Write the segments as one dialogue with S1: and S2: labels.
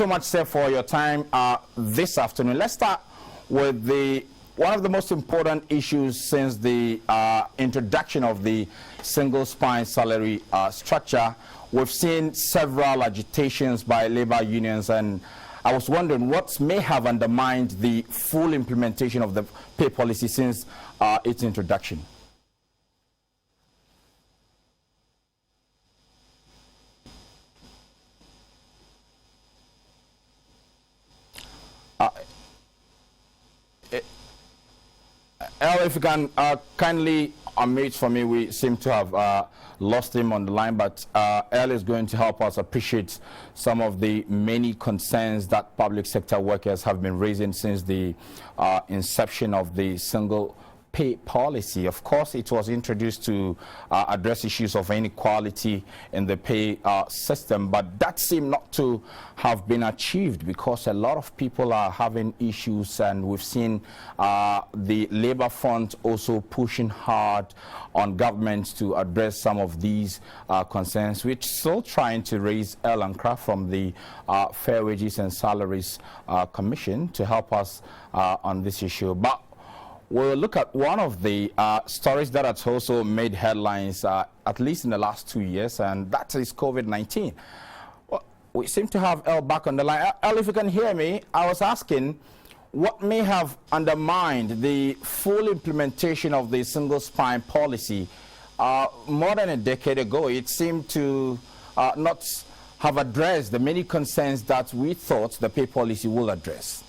S1: so much, sir, for your time this afternoon. Let's start with one of the most important issues since the introduction of the single spine salary structure. We've seen several agitations by labor unions, and I was wondering what may have undermined the full implementation of the pay policy since its introduction. El, if you can kindly unmute for me, we seem to have lost him on the line, but El is going to help us appreciate some of the many concerns that public sector workers have been raising since the inception of the single pay policy. Of course, it was introduced to address issues of inequality in the pay system, but that seemed not to have been achieved because a lot of people are having issues, and we've seen the Labour Front also pushing hard on government to address some of these concerns, which still trying to raise El Ankra from the Fair Wages and Salaries Commission to help us on this issue. But we'll look at one of the stories that has also made headlines, at least in the last 2 years, and that is COVID-19. Well, we seem to have El back on the line. El, if you can hear me, I was asking what may have undermined the full implementation of the single spine policy. More than a decade ago, it seemed to not have addressed the many concerns that we thought the pay policy will address.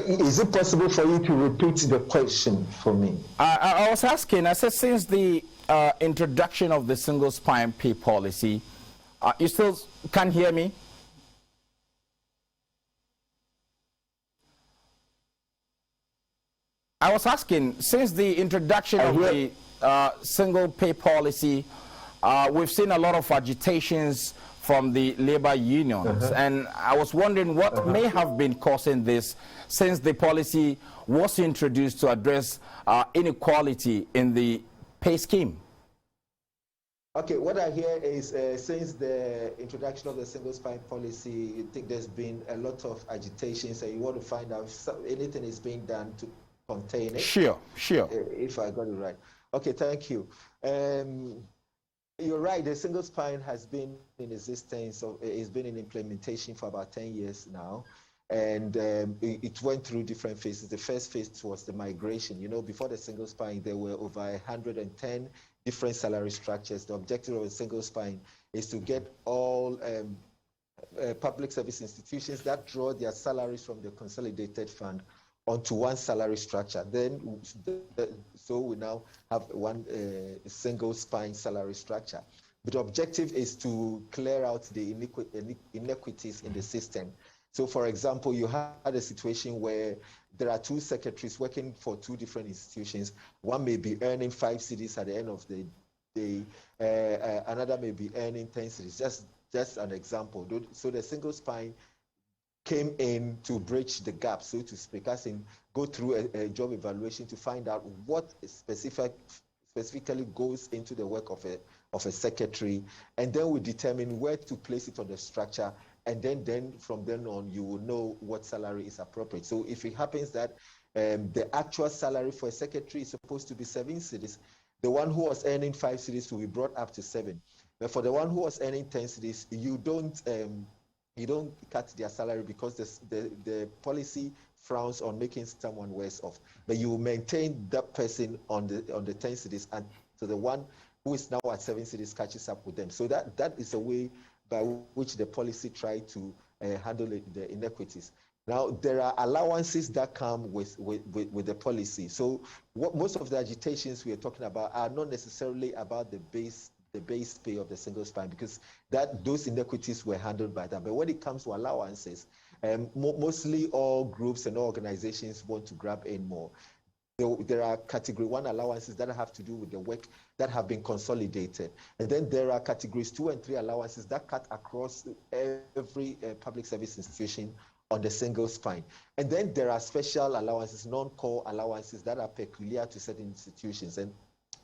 S2: Is it possible for you to repeat the question for me?
S1: I was asking, I said, since the introduction of the single spine pay policy, you still can't hear me? I was asking, since the introduction of the single pay policy, we've seen a lot of agitations from the labor unions, and I was wondering what may have been causing this since the policy was introduced to address inequality in the pay scheme.
S2: Okay, what I hear is since the introduction of the single spine policy, you think there's been a lot of agitations, and you want to find out if anything is being done to contain it.
S1: Sure.
S2: If I got it right. Okay, thank you. You're right, the single spine has been in existence, so it's been in implementation for about 10 years now. And it went through different phases. The first phase was the migration. You know, before the single spine, there were over 110 different salary structures. The objective of a single spine is to get all public service institutions that draw their salaries from the consolidated fund onto one salary structure. Then, so we now have one single spine salary structure. But the objective is to clear out the inequities in the system. So, for example, you had a situation where there are two secretaries working for two different institutions. One may be earning 5 cedis at the end of the day. Another may be earning 10 cedis. Just an example. So the single spine came in to bridge the gap, so to speak, as in go through a job evaluation to find out what specifically goes into the work of a secretary, and then we determine where to place it on the structure, and then from then on you will know what salary is appropriate. So if it happens that the actual salary for a secretary is supposed to be 7 cedis, the one who was earning 5 cedis will be brought up to 7. But for the one who was earning 10 cedis, you don't cut their salary because the policy frowns on making someone worse off. But you maintain that person on the 10 cedis, and so the one who is now at 7 cedis catches up with them. So that is a way by which the policy tried to handle the inequities. Now, there are allowances that come with the policy. So most of the agitations we are talking about are not necessarily about the base pay of the single spine, because those inequities were handled by them. But when it comes to allowances, mostly all groups and organizations want to grab in more. There are category 1 allowances that have to do with the work that have been consolidated. And then there are categories 2 and 3 allowances that cut across every public service institution on the single spine. And then there are special allowances, non-core allowances that are peculiar to certain institutions. And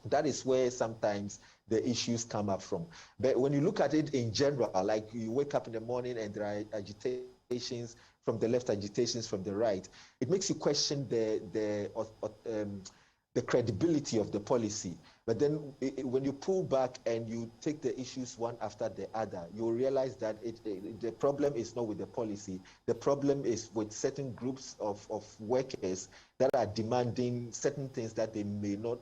S2: that is where sometimes the issues come up from. But when you look at it in general, like you wake up in the morning and there are agitations from the left, agitations from the right, it makes you question the credibility of the policy. But then when you pull back and you take the issues one after the other, you will realize that the problem is not with the policy. The problem is with certain groups of workers that are demanding certain things that they may not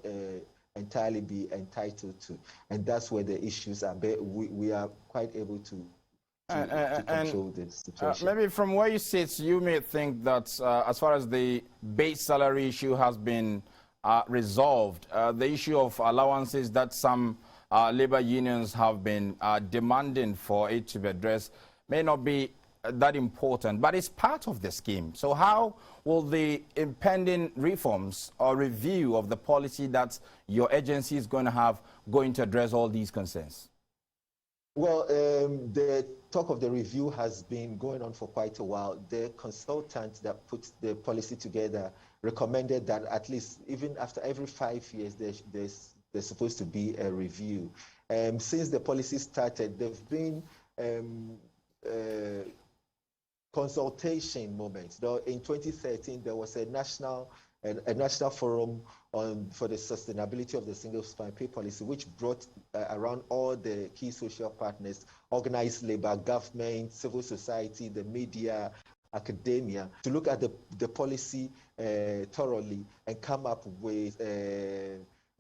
S2: entirely be entitled to. And that's where the issues are. But we are quite able to control this situation.
S1: Maybe from where you sit, you may think that as far as the base salary issue has been resolved, the issue of allowances that some labor unions have been demanding for it to be addressed may not be that important, but it's part of the scheme. So how will the impending reforms or review of the policy that your agency is going to have going to address all these concerns?
S2: Well, the talk of the review has been going on for quite a while. The consultant that put the policy together recommended that at least even after every 5 years, there's supposed to be a review. Since the policy started, there have been consultation moments. Though in 2013, there was a national forum for the sustainability of the single spine pay policy, which brought around all the key social partners, organized labor, government, civil society, the media, academia, to look at the policy thoroughly and come up with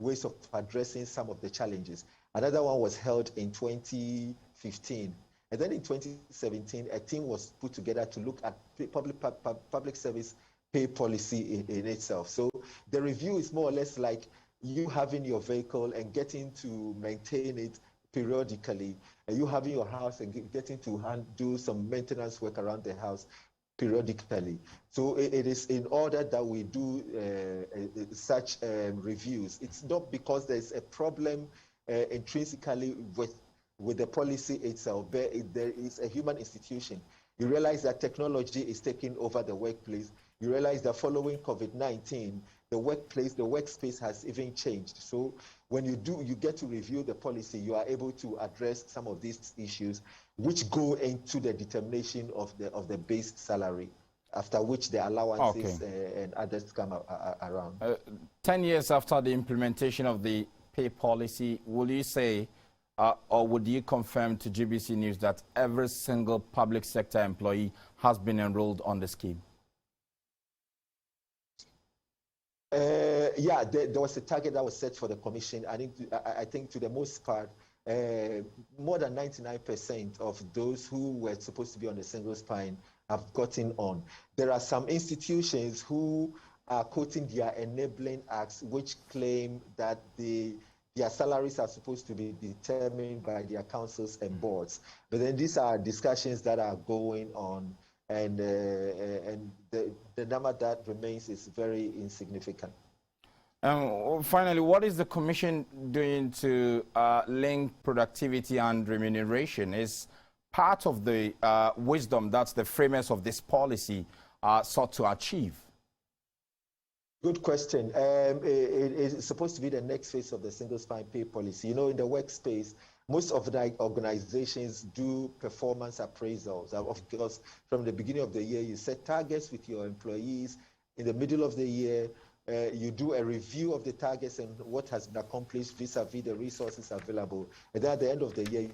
S2: ways of addressing some of the challenges. Another one was held in 2015. And then in 2017, a team was put together to look at public service pay policy in itself. So the review is more or less like you having your vehicle and getting to maintain it periodically, and you having your house and getting to do some maintenance work around the house periodically. So it is in order that we do such reviews. It's not because there's a problem intrinsically with the policy itself, but there is a human institution. You realize that technology is taking over the workplace. You realize that following COVID-19, the workspace has even changed. So when you get to review the policy, you are able to address some of these issues, which go into the determination of the base salary, after which the allowances and others come around.
S1: 10 years after the implementation of the pay policy, will you say, or would you confirm to GBC News that every single public sector employee has been enrolled on the scheme?
S2: Yeah, there was a target that was set for the commission. I think to the most part, more than 99% of those who were supposed to be on the single spine have gotten on. There are some institutions who are quoting their enabling acts, which claim that their salaries are supposed to be determined by their councils and boards. But then these are discussions that are going on, and the number that remains is very insignificant.
S1: Finally, what is the Commission doing to link productivity and remuneration? Is part of the wisdom that the framers of this policy sought to achieve?
S2: Good question. It's supposed to be the next phase of the single spine pay policy. You know, in the workspace, most of the organizations do performance appraisals. Of course, from the beginning of the year, you set targets with your employees. In the middle of the year, you do a review of the targets and what has been accomplished vis-a-vis the resources available. And then at the end of the year,